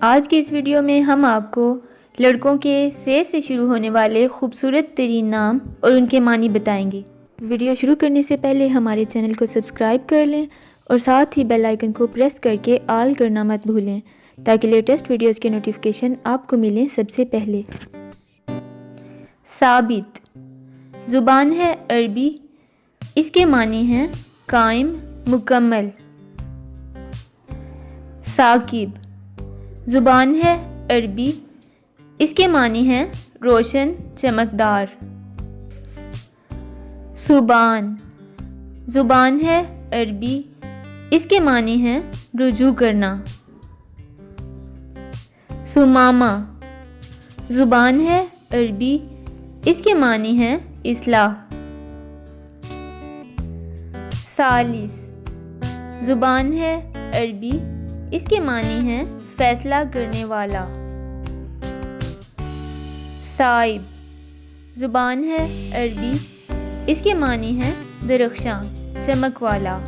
آج کی اس ویڈیو میں ہم آپ کو لڑکوں کے سے شروع ہونے والے خوبصورت ترین نام اور ان کے معنی بتائیں گے۔ ویڈیو شروع کرنے سے پہلے ہمارے چینل کو سبسکرائب کر لیں اور ساتھ ہی بیل آئیکن کو پریس کر کے آل کرنا مت بھولیں تاکہ لیٹسٹ ویڈیوز کے نوٹیفیکیشن آپ کو ملیں سب سے پہلے۔ ثابت زبان ہے عربی، اس کے معنی ہیں قائم، مکمل۔ ثاقب زبان ہے عربی، اس کے معنی ہیں روشن، چمکدار۔ سبان زبان ہے عربی، اس کے معنی ہیں رجوع کرنا۔ ثمامہ زبان ہے عربی، اس کے معنی ہیں اصلاح۔ ثالث زبان ہے عربی، اس کے معنی ہیں فیصلہ کرنے والا۔ صائب زبان ہے عربی، اس کے معنی ہیں درخشاں، چمک والا۔